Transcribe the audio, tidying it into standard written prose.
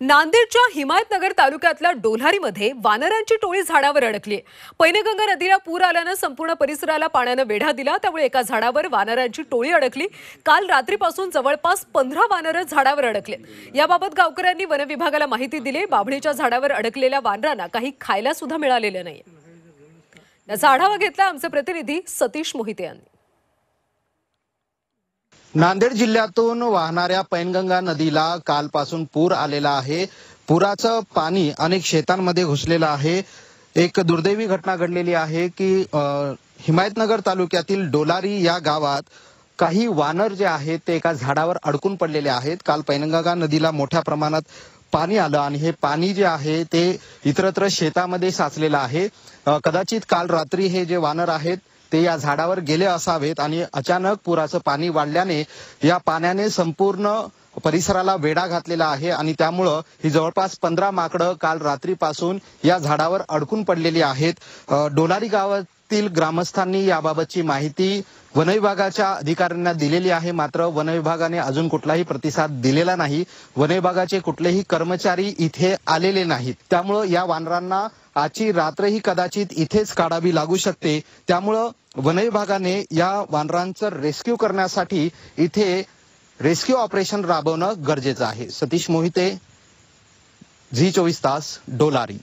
नांदेडच्या हिमायतनगर तालुक्यातल्या डोल्हारीमध्ये वानरांची टोळी झाडावर अडकली। पैनगंगा नदीला पूर आल्यानं संपूर्ण परिसराला पाण्याने वेढा दिला, त्यामुळे एका झाडावर वानरांची टोळी अडकली। काल रात्रीपासून जवळपास 15 वानर झाडावर अडकले। याबाबत गावकऱ्यांनी वन विभागाला माहिती दिली। बाभळीच्या झाडावर अडकलेल्या वानरांना काही खायला सुद्धा मिळालेलं नाही। याचा आढावा घेतला आमचे प्रतिनिधी सतीश मोहिते यांनी। नांदेड जिल्ह्यातून वाहणाऱ्या पैनगंगा नदीला कालपासून पूर आलेला आहे। पुराचं पाणी अनेक शेतांमध्ये घुसलेलं आहे। एक दुर्दैवी घटना घडलेली आहे की हिमायतनगर तालुक्यातील डोलारी या गावात काही वानर जे आहेत ते एका झाडावर अडकून पडलेले आहेत। काल पैनगंगा नदीला मोठ्या प्रमाणात पाणी आलं आणि हे पाणी जे आहे ते इतरत्र शेतामध्ये साचलेलं आहे। कदाचित काल रात्री हे जे वानर आहेत ते या झाडावर गेले असावेत आणि अचानक पुराचं पाणी वाढल्याने या पाण्याने संपूर्ण परिसराला वेढा घातलेला आहे आणि त्यामुळे ही जवळपास 15 माकडं काल रात्रीपासून या झाडावर अडकून पडलेली आहेत। डोलारी गावातील ग्रामस्थांनी याबाबतची माहिती वन विभागाच्या अधिकाऱ्यांना दिलेली आहे, मात्र वन विभागाने अजून कुठलाही प्रतिसाद दिलेला नाही। वन विभागाचे कुठलेही कर्मचारी इथे आलेले नाहीत, त्यामुळे या वानरांना आजची रात्रही कदाचित इथेच काढावी लागू शकते। त्यामुळे वन विभागाने या वानरांचं रेस्क्यू करण्यासाठी इथे रेस्क्यू ऑपरेशन राबवणं गरजेचं आहे। सतीश मोहिते, झी 24 तास, डोलारी।